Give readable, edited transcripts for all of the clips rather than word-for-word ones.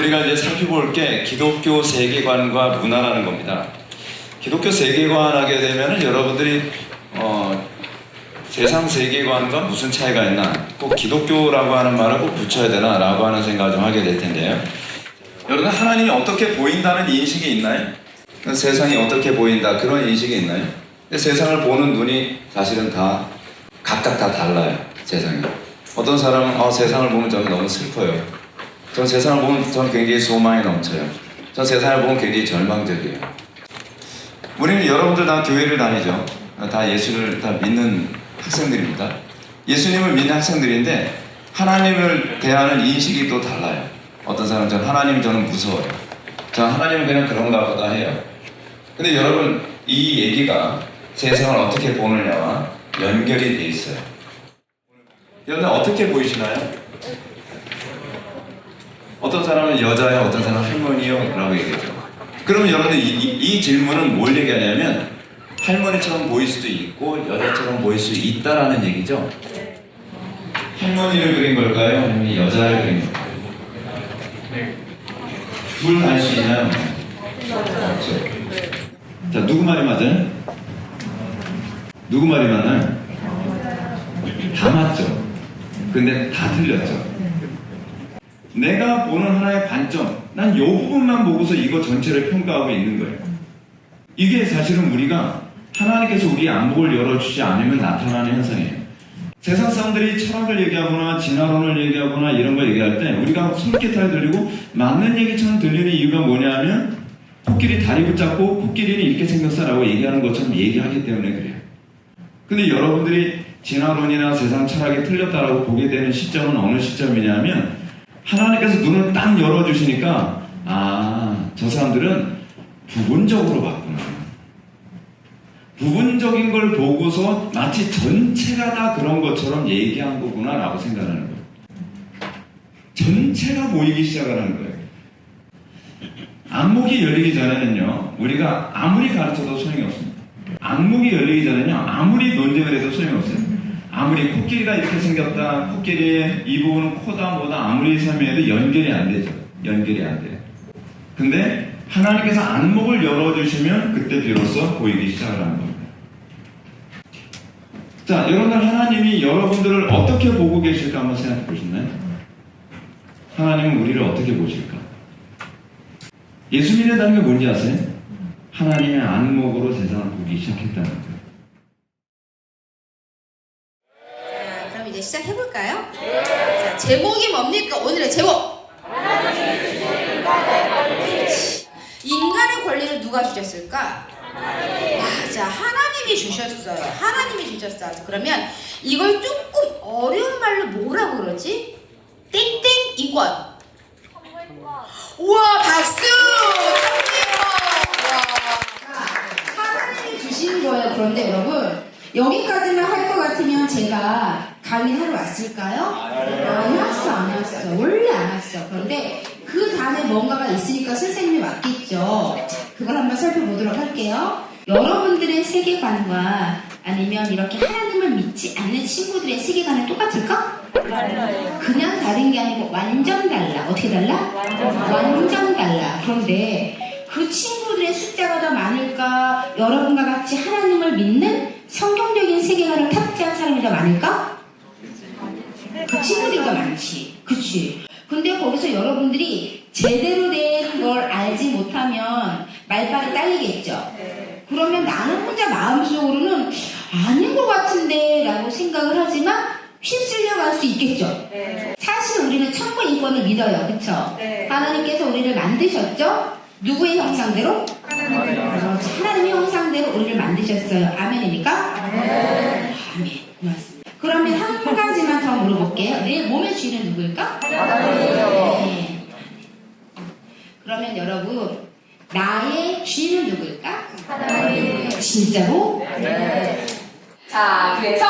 우리가 이제 살펴볼 게 기독교 세계관과 문화라는 겁니다. 기독교 세계관 하게 되면은 여러분들이 세상 세계관과 무슨 차이가 있나, 꼭 기독교라고 하는 말을 꼭 붙여야 되나 라고 하는 생각을 좀 하게 될 텐데요. 여러분, 하나님이 어떻게 보인다는 인식이 있나요? 세상이 어떻게 보인다, 그런 인식이 있나요? 근데 세상을 보는 눈이 사실은 다 각각 다 달라요. 세상이. 어떤 사람은 세상을 보면 저는 너무 슬퍼요. 전 세상을 보면 저는 굉장히 소망이 넘쳐요. 전 세상을 보면 굉장히 절망적이에요. 우리는 여러분들 다 교회를 다니죠. 다 예수를 다 믿는 학생들입니다. 예수님을 믿는 학생들인데 하나님을 대하는 인식이 또 달라요. 어떤 사람은 저는 무서워요. 저는 하나님은 그냥 그런가 보다 해요. 근데 여러분, 이 얘기가 세상을 어떻게 보느냐와 연결이 돼 있어요. 여러분 어떻게 보이시나요? 어떤 사람은 여자요, 어떤 사람은 할머니요 라고 얘기하죠. 그러면 여러분들 이 질문은 뭘 얘기하냐면 할머니처럼 보일 수도 있고 여자처럼 보일 수 있다라는 얘기죠. 할머니를 그린 걸까요? 아니면 여자를 그린 걸까요? 둘 다 할 수 있나요? 그렇죠. 자, 누구 말이 맞아요? 누구 말이 맞나요? 다 맞죠. 근데 다 틀렸죠. 내가 보는 하나의 관점, 난 이 부분만 보고서 이거 전체를 평가하고 있는 거예요. 이게 사실은 우리가 하나님께서 우리 안목을 열어주지 않으면 나타나는 현상이에요. 세상 사람들이 철학을 얘기하거나 진화론을 얘기하거나 이런 거 얘기할 때 우리가 솔깃하게 들리고 맞는 얘기처럼 들리는 이유가 뭐냐면 코끼리 다리 붙잡고 코끼리는 이렇게 생겼어라고 얘기하는 것처럼 얘기하기 때문에 그래요. 근데 여러분들이 진화론이나 세상 철학이 틀렸다라고 보게 되는 시점은 어느 시점이냐면 하나님께서 눈을 딱 열어주시니까 저 사람들은 부분적으로 봤구나. 부분적인 걸 보고서 마치 전체가 다 그런 것처럼 얘기한 거구나 라고 생각하는 거예요. 전체가 보이기 시작하는 거예요. 안목이 열리기 전에는요, 우리가 아무리 가르쳐도 소용이 없습니다. 안목이 열리기 전에는요, 아무리 논쟁을 해도 소용이 없어요. 아무리 코끼리가 이렇게 생겼다, 코끼리의 이 부분은 코다 뭐다 아무리 설명해도 연결이 안 되죠. 연결이 안 돼요. 근데 하나님께서 안목을 열어주시면 그때 비로소 보이기 시작을 하는 겁니다. 자, 여러분들 하나님이 여러분들을 어떻게 보고 계실까 한번 생각해 보셨나요? 하나님은 우리를 어떻게 보실까? 예수 믿는다는 게 뭔지 아세요? 하나님의 안목으로 세상을 보기 시작했다는 거예요. 자, 그럼 이제 시작해볼까요? 자, 제목이 뭡니까? 오늘의 제목! 인간의 권리를 누가 주셨을까? 맞아, 하나님이 주셨어요. 하나님이 주셨어. 그러면 이걸 조금 어려운 말로 뭐라고 그러지? 땡땡 인권. 우와, 박수! 하나님이 주신 거예요. 그런데 여러분, 여기까지만 할 것 같으면 제가 강의하러 왔을까요? 안 왔어, 안 왔어. 원래 안 왔어. 그런데 그 다음에 뭔가가 있으니까 선생님이 왔겠죠. 자, 그걸 한번 살펴보도록 할게요. 여러분들의 세계관과 아니면 이렇게 하나님을 믿지 않는 친구들의 세계관은 똑같을까? 달라요. 그냥 다른 게 아니고 완전 달라. 어떻게 달라? 완전 달라. 그런데 그 친구들의 숫자가 더 많을까? 여러분과 같이 하나님을 믿는 성경적인 세계관을 탑재한 사람이 더 많을까? 그 친구들이 더 많지. 그치? 근데 거기서 여러분들이 제대로 된 걸 알지 못하면 말빨이 딸리겠죠? 그러면 나는 혼자 마음속으로는 아닌 것 같은데 라고 생각을 하지만 휩쓸려갈 수 있겠죠? 사실 우리는 천부 인권을 믿어요. 그쵸? 하나님께서 우리를 만드셨죠? 누구의 형상대로? 하나님의 형상대로 우리를 만드셨어요. 아멘입니까? 아멘. 고맙습니다. 그러면 한 가지만 더 물어볼게요. 내 몸의 주인은 누구일까? 네. 그러면 여러분, 나의 주인은 누구일까? 하나님. 진짜로? 네. 자, 그래서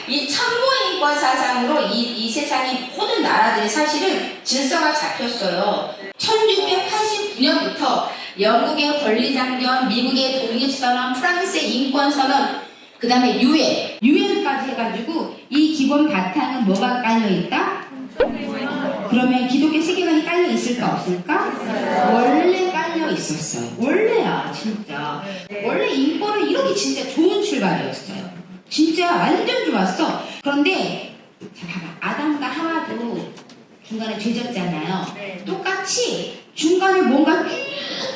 이 천부인권 사상으로 이 세상의 모든 나라들이 사실은 질서가 잡혔어요. 1689년부터 영국의 권리장전, 미국의 독립선언, 프랑스의 인권선언, 그 다음에 유엔까지 해가지고 이 기본 바탕은 뭐가 깔려있다? 그러면 기독교 세계관이 깔려 있을까 없을까? 원래 깔려 있었어요. 원래야 진짜. 원래 인권은 이렇게 진짜 좋은 출발이었어요. 진짜 완전 좋았어. 그런데 자 봐봐, 아담과 하와도 중간에 죄졌잖아요. 똑같이 중간에 뭔가 쭉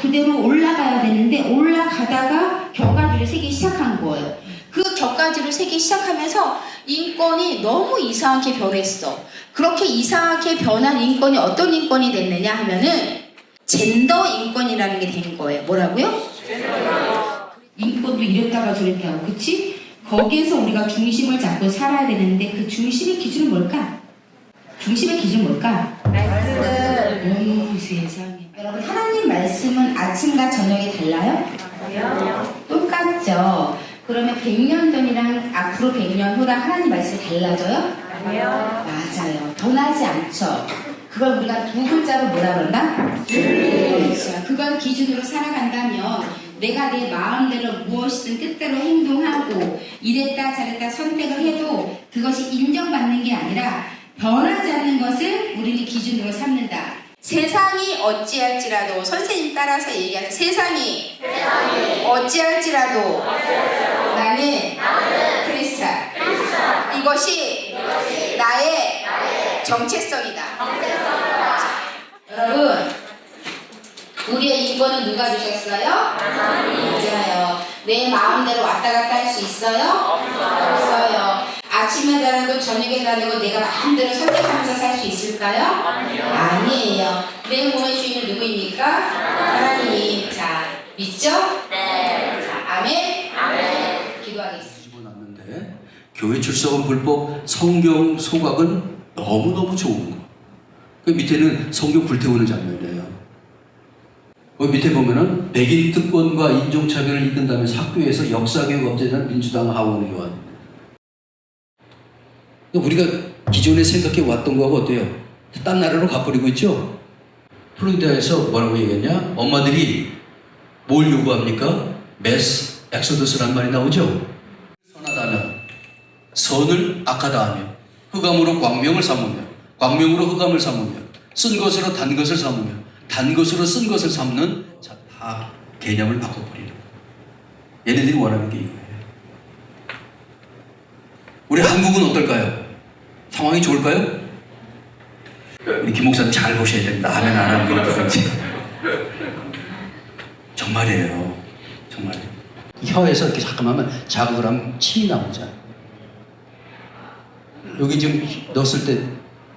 그대로 올라가야 되는데 올라가다가 격가지를 세기 시작한 거예요. 그 격가지를 세기 시작하면서 인권이 너무 이상하게 변했어. 그렇게 이상하게 변한 인권이 어떤 인권이 됐느냐 하면은 젠더 인권이라는 게 된 거예요. 뭐라고요? 인권도 이랬다가 저랬다고, 그치? 거기에서 우리가 중심을 잡고 살아야 되는데 그 중심의 기준은 뭘까? 중심의 기준은 뭘까? 어머 세상에. 여러분, 하나님 말씀은 아침과 저녁이 달라요? 똑같죠? 그러면 100년 전이랑 앞으로 100년 후랑 하나님 말씀이 달라져요? 맞아요. 변하지 않죠. 그걸 우리가 두 글자로 뭐라 그런다? 그렇죠. 그걸 기준으로 살아간다면 내가 내 마음대로 무엇이든 뜻대로 행동하고 이랬다 저랬다 선택을 해도 그것이 인정받는 게 아니라 변하지 않는 것을 우리는 기준으로 삼는다. 세상이 어찌할지라도, 선생님 따라서 얘기하는 세상이 어찌할지라도 나는 그리스도. 이것이 나의 정체성이다. 여러분, 우리의 인권은 누가 주셨어요? 맞아요. 내 마음대로 왔다 갔다 할 수 있어요? 없어요. 아침에 자라도 저녁에 자라도 내가 마음대로 선택하면서 살 수 있을까요? 아니에요. 내 몸의 주인은 누구입니까? 하나님. 자, 믿죠? 자, 아멘. 기도하겠습니다. 집어놨는데 교회 출석은 불법, 성경 소각은 너무너무 좋은 거. 그 밑에는 성경 불태우는 장면이에요. 그 밑에 보면은 백인 특권과 인종차별을 이끈다면서 학교에서 역사교육 없애는 민주당 하원 의원. 우리가 기존에 생각해 왔던 거하고 어때요? 딴 나라로 가버리고 있죠? 플로리다에서 뭐라고 얘기했냐? 엄마들이 뭘 요구합니까? 메스 엑소더스라는 말이 나오죠? 선하다면, 선을 악하다 하며, 흑암으로 광명을 삼으며, 광명으로 흑암을 삼으며, 쓴 것으로 단 것을 삼으며, 단 것으로 쓴 것을 삼는, 자, 다 개념을 바꿔버리는 거예요. 얘네들이 원하는 게 이거예요. 우리 한국은 어떨까요? 상황이 좋을까요? 우리 김 목사님 잘 보셔야 됩니다. 하면 안 하면 이렇게 정말이에요. 정말. 혀에서 이렇게 잠깐만 자극을 하면 침이 나오잖아요. 여기 지금 넣었을 때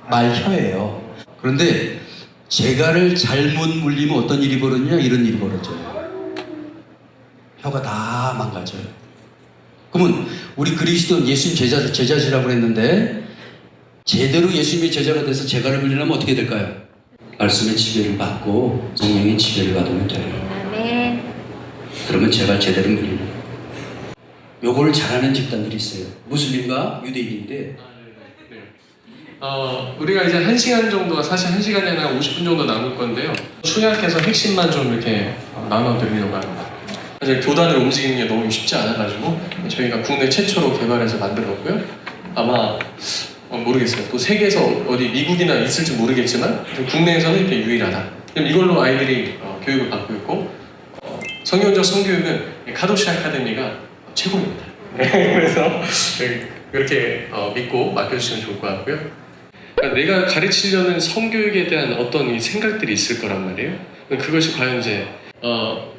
말혀예요. 그런데 재갈을 잘못 물리면 어떤 일이 벌어지냐? 이런 일이 벌어져요. 혀가 다 망가져요. 그러면 우리 그리스도 예수님 제자시라고 했는데 제대로 예수님의 제자가 돼서 재갈을 물리려면 어떻게 될까요? 말씀의 지배를 받고 성령의 지배를 받으면 돼요. 아멘. 그러면 재갈 제대로 물리는 거예요. 요거를 잘하는 집단들이 있어요. 무슬림과 유대인인데 우리가 이제 1시간 정도가 사실 1시간이 아니라 50분 정도 남을 건데요. 초약해서 핵심만 좀 이렇게 나눠드리려고 합니다. 사실 교단을 움직이는 게 너무 쉽지 않아가지고 저희가 국내 최초로 개발해서 만들었고요. 아마 모르겠어요. 또 세계에서 어디 미국이나 있을지 모르겠지만 국내에서는 이렇게 유일하다. 그럼 이걸로 아이들이 교육을 받고 있고 성경적 성교육은 카도시 아카데미가 최고입니다. 그래서 그렇게 믿고 맡겨주시면 좋을 것 같고요. 그러니까 내가 가르치려는 성교육에 대한 어떤 이 생각들이 있을 거란 말이에요. 그것이 과연 이제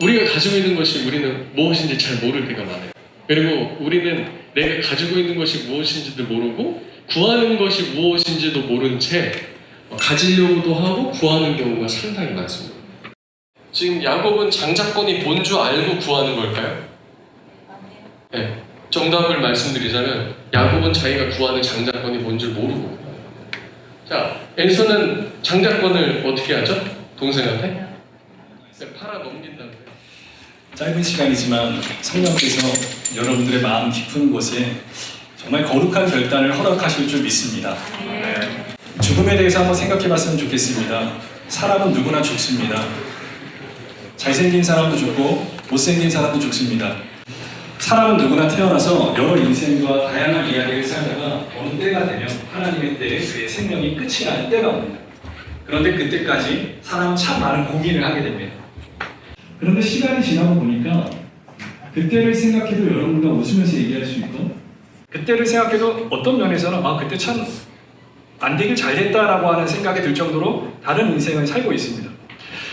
우리가 가지고 있는 것이 우리는 무엇인지 잘 모를 때가 많아요. 그리고 우리는 내가 가지고 있는 것이 무엇인지도 모르고 구하는 것이 무엇인지도 모른 채 가지려고도 하고 구하는 경우가 상당히 많습니다. 지금 야곱은 장자권이 뭔 줄 알고 구하는 걸까요? 네, 정답을 말씀드리자면 야곱은 자기가 구하는 장자권이 뭔 줄 모르고. 자, 에서는 장자권을 어떻게 하죠? 동생한테? 팔아 넘긴다고요. 짧은 시간이지만 성령께서 여러분들의 마음 깊은 곳에 정말 거룩한 결단을 허락하실 줄 믿습니다. 죽음에 대해서 한번 생각해 봤으면 좋겠습니다. 사람은 누구나 죽습니다. 잘생긴 사람도 죽고 못생긴 사람도 죽습니다. 사람은 누구나 태어나서 여러 인생과 다양한 이야기를 살다가 어느 때가 되면 하나님의 때에 그의 생명이 끝이 나는 때가 옵니다. 그런데 그때까지 사람은 참 많은 고민을 하게 됩니다. 그런데 시간이 지나고 보니까 그때를 생각해도 여러분과 웃으면서 얘기할 수 있고 그때를 생각해도 어떤 면에서는 그때 참 안 되길 잘됐다라고 하는 생각이 들 정도로 다른 인생을 살고 있습니다.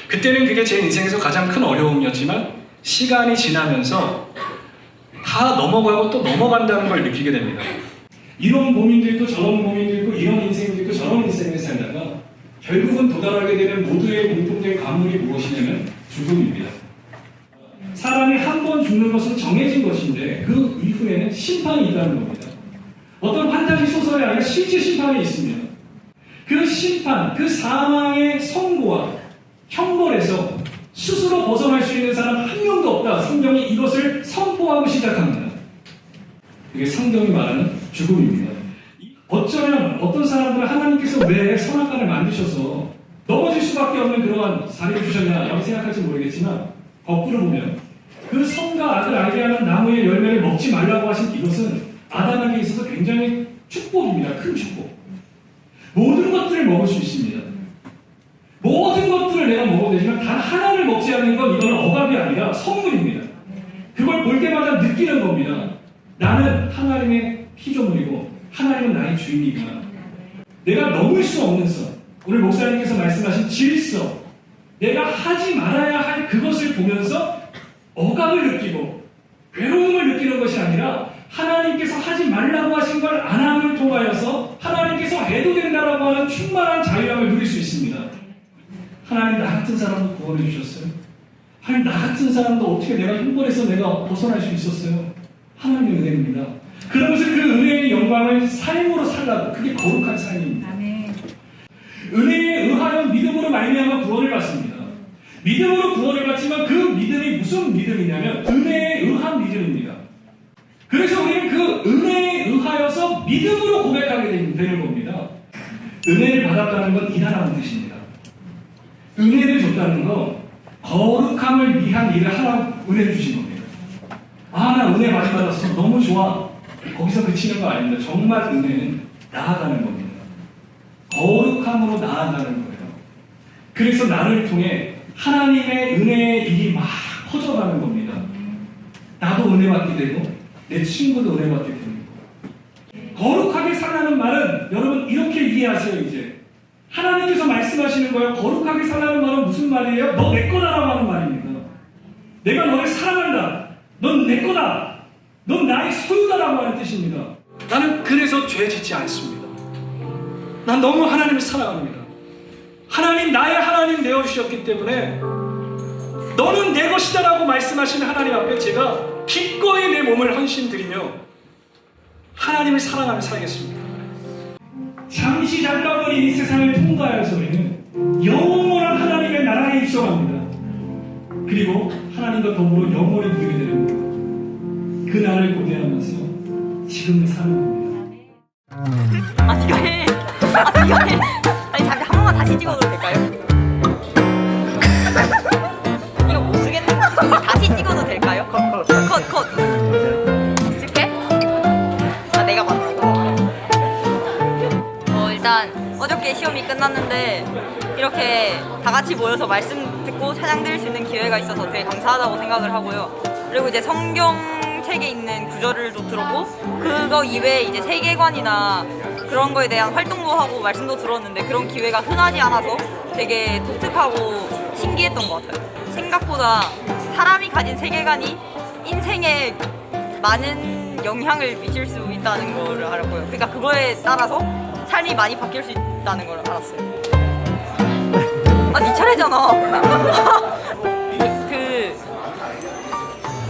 그때는 그게 제 인생에서 가장 큰 어려움이었지만 시간이 지나면서 다 넘어가고 또 넘어간다는 걸 느끼게 됩니다. 이런 고민도 있고 저런 고민도 있고 이런 인생도 있고 저런 인생을 살다가 결국은 도달하게 되는 모두의 공통된 관문이 무엇이냐면 죽음입니다. 사람이 한 번 죽는 것은 정해진 것인데 그 이후에는 심판이 있다는 겁니다. 어떤 판타지 소설이 아니라 실제 심판이 있습니다. 그 심판, 그 사망의 선고와 형벌에서 스스로 벗어날 수 있는 사람 한 명도 없다. 성경이 이것을 선포하고 시작합니다. 이게 성경이 말하는 죽음입니다. 어쩌면 어떤 사람들은 하나님께서 왜 선악과를 만드셔서 넘어질 수밖에 없는 그러한 사례를 주셨냐 라고 생각할지 모르겠지만 거꾸로 보면 그 선과 악을 알게 하는 나무의 열매를 먹지 말라고 하신 이것은 아담에게 있어서 굉장히 축복입니다. 큰 축복. 모든 것들을 먹을 수 있습니다. 모든 것들을 내가 먹어도 되지만 단 하나를 먹지 않는 건 이건 억압이 아니라 선물입니다. 그걸 볼 때마다 느끼는 겁니다. 나는 하나님의 피조물이고 하나님은 나의 주인이구나. 내가 넘을 수 없는 선, 오늘 목사님께서 말씀하신 질서, 내가 하지 말아야 할 그것을 보면서 억압을 느끼고 괴로움을 느끼는 것이 아니라 하나님께서 하지 말라고 하신 걸 안 함을 통하여서 하나님께서 해도 된다라고 하는 충만한 자유함을 누릴 수 있습니다. 하나님 나 같은 사람도 구원해 주셨어요. 하나님 나 같은 사람도 어떻게 내가 형벌에서 내가 벗어날 수 있었어요. 하나님의 은혜입니다. 그러면서 그 은혜의 영광을 삶으로 살라고 그게 거룩한 삶입니다. 은혜에 의하여 믿음으로 말미암아 구원을 받습니다. 믿음으로 구원을 받지만 그 믿음이 무슨 믿음이냐면 은혜에 의한 믿음입니다. 그래서 우리는 그 은혜에 의하여서 믿음으로 고백하게 되는 겁니다. 은혜를 받았다는 건 일하라는 뜻입니다. 은혜를 줬다는 건 거룩함을 위한 일을 하라고 은혜를 주신 겁니다. 나 은혜 많이 받았어. 너무 좋아. 거기서 그치는 거 아닙니다. 정말 은혜는 나아가는 겁니다. 거룩함으로 나아가는 거예요. 그래서 나를 통해 하나님의 은혜의 일이 막 퍼져가는 겁니다. 나도 은혜 받게 되고 내 친구도 은혜 받게 되는 거예요. 거룩하게 살라는 말은 여러분 이렇게 이해하세요. 이제 하나님께서 말씀하시는 거예요. 거룩하게 살라는 말은 무슨 말이에요? 너 내 거다라고 하는 말입니다. 내가 너를 사랑한다. 넌 내 거다. 넌 나의 소유다라고 하는 뜻입니다. 나는 그래서 죄 짓지 않습니다. 난 너무 하나님을 사랑합니다. 하나님 나의 하나님 되어주셨기 때문에 너는 내 것이다라고 말씀하시는 하나님 앞에 제가 기꺼이 내 몸을 헌신드리며 하나님을 사랑하며 살겠습니다. 잠시 잠깐만 이 세상을 통과하여서 우리는 영원한 하나님의 나라에 입성합니다. 그리고 하나님과 더불어 영원히 누리게 되는 겁니다. 그 날을 고대하면서 지금을 사는 겁니다. 네가 해. 네가 해. 아니 잠깐 한 번만 다시 찍어도 될까요? 이거 못 쓰겠네. 다시 찍어도 될까요? 컷. 쓸게. 내가 봤어. 일단 어저께 시험이 끝났는데 이렇게 다 같이 모여서 말씀 듣고 찬양 드릴 수 있는 기회가 있어서 되게 감사하다고 생각을 하고요. 그리고 이제 성경책에 있는 구절을도 들었고 그거 이외에 이제 세계관이나 그런 거에 대한 활동도 하고 말씀도 들었는데 그런 기회가 흔하지 않아서 되게 독특하고 신기했던 것 같아요. 생각보다 사람이 가진 세계관이 인생에 많은 영향을 미칠 수 있다는 걸 알았고요. 그러니까 그거에 따라서 삶이 많이 바뀔 수 있다는 걸 알았어요. 네 차례잖아.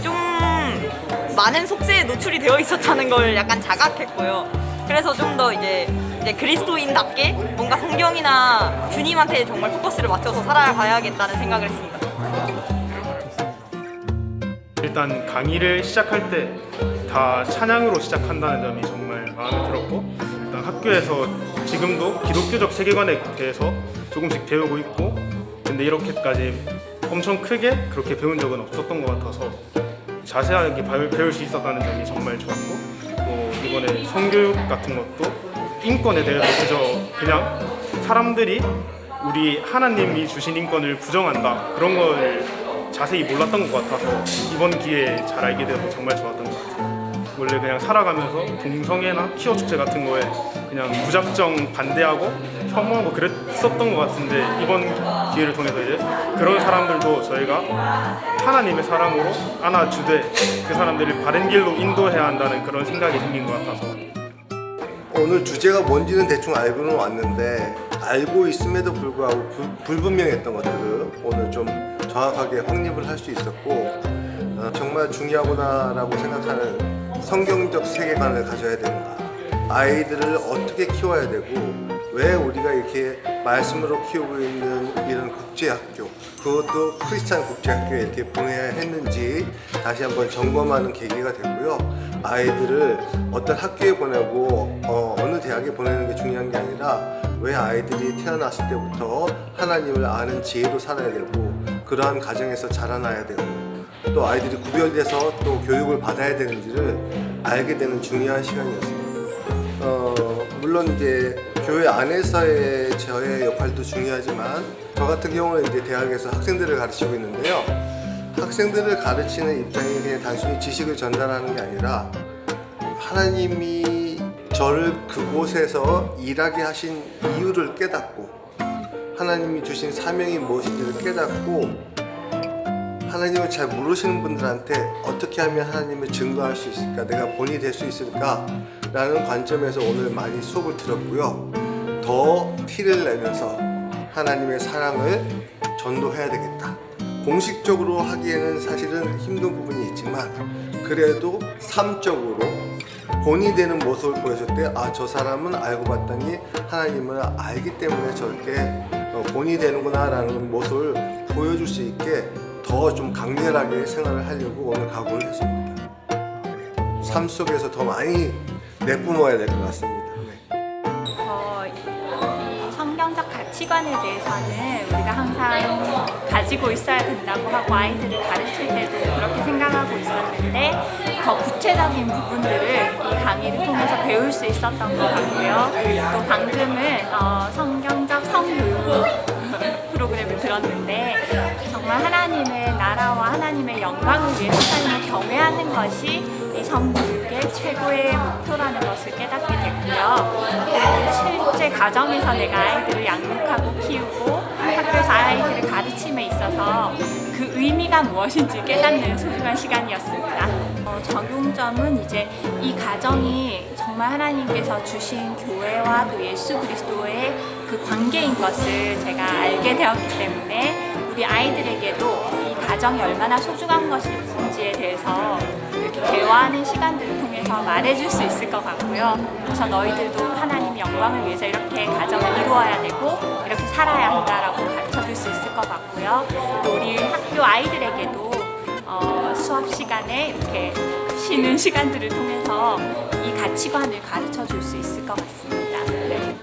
좀 많은 속세에 노출이 되어 있었다는 걸 약간 자각했고요. 그래서 좀 더 이제 그리스도인답게 뭔가 성경이나 주님한테 정말 포커스를 맞춰서 살아가야겠다는 생각을 했습니다. 일단 강의를 시작할 때 다 찬양으로 시작한다는 점이 정말 마음에 들었고 일단 학교에서 지금도 기독교적 세계관에 대해서 조금씩 배우고 있고 근데 이렇게까지 엄청 크게 그렇게 배운 적은 없었던 것 같아서 자세하게 배울 수 있었다는 점이 정말 좋았고 또 이번에 성교육 같은 것도 인권에 대해서 그냥 사람들이 우리 하나님이 주신 인권을 부정한다 그런 걸 자세히 몰랐던 것 같아서 이번 기회에 잘 알게 돼서 정말 좋았던 것 같아요. 원래 그냥 살아가면서 동성애나 퀴어 축제 같은 거에 그냥 무작정 반대하고 혐오하고 그랬었던 것 같은데 이번 기회를 통해서 이제 그런 사람들도 저희가 하나님의 사람으로 안아주되 그 사람들을 바른 길로 인도해야 한다는 그런 생각이 생긴 것 같아서 오늘 주제가 뭔지는 대충 알고는 왔는데 알고 있음에도 불구하고 불분명했던 것들을 오늘 좀 정확하게 확립을 할 수 있었고 정말 중요하구나라고 생각하는 성경적 세계관을 가져야 된다. 아이들을 어떻게 키워야 되고 왜 우리가 이렇게 말씀으로 키우고 있는 이런 국제학교 그것도 크리스찬 국제학교에 이렇게 보내야 했는지 다시 한번 점검하는 계기가 됐고요. 아이들을 어떤 학교에 보내고 어느 대학에 보내는 게 중요한 게 아니라 왜 아이들이 태어났을 때부터 하나님을 아는 지혜로 살아야 되고 그러한 가정에서 자라나야 되고 또 아이들이 구별돼서 또 교육을 받아야 되는지를 알게 되는 중요한 시간이었습니다. 물론 이제 교회 안에서의 저의 역할도 중요하지만 저 같은 경우는 이제 대학에서 학생들을 가르치고 있는데요. 학생들을 가르치는 입장이 그냥 단순히 지식을 전달하는 게 아니라 하나님이 저를 그곳에서 일하게 하신 이유를 깨닫고 하나님이 주신 사명이 무엇인지를 깨닫고 하나님을 잘 모르시는 분들한테 어떻게 하면 하나님을 증거할 수 있을까, 내가 본이 될 수 있을까 라는 관점에서 오늘 많이 수업을 들었고요. 더 티를 내면서 하나님의 사랑을 전도해야 되겠다. 공식적으로 하기에는 사실은 힘든 부분이 있지만 그래도 삶적으로 본이 되는 모습을 보였을 때 아, 저 사람은 알고 봤더니 하나님을 알기 때문에 저렇게 본이 되는구나 라는 모습을 보여줄 수 있게 더 좀 강렬하게 생활을 하려고 오늘 각오를 했습니다. 삶 속에서 더 많이 내뿜어야 될 것 같습니다. 이 성경적 가치관에 대해서는 우리가 항상 가지고 있어야 된다고 하고 아이들을 가르칠 때도 그렇게 생각하고 있었는데 더 구체적인 부분들을 이 강의를 통해서 배울 수 있었던 것 같고요. 또 방금은 성경적 성교육 프로그램을 들었는데 정말 하나님의 나라와 하나님의 영광을 위해서 삶을 경외하는 것이 이 성교육의 최고의 목표라는 것을 깨닫게 됐고요. 또 실제 가정에서 내가 아이들을 양육하고 키우고 학교에서 아이들을 가르침에 있어서 그 의미가 무엇인지 깨닫는 소중한 시간이었습니다. 적용점은 이제 이 가정이 정말 하나님께서 주신 교회와 또 예수 그리스도의 그 관계인 것을 제가 알게 되었기 때문에 우리 아이들에게도 이 가정이 얼마나 소중한 것인지에 대해서 이렇게 대화하는 시간들을 통해서 말해줄 수 있을 것 같고요. 그래서 너희들도 하나님 영광을 위해서 이렇게 가정을 이루어야 되고 이렇게 살아야 한다라고 가르쳐줄 수 있을 것 같고요. 또 우리 학교 아이들에게도 수업 시간에 이렇게 쉬는 시간들을 통해서 이 가치관을 가르쳐줄 수 있을 것 같습니다. 네.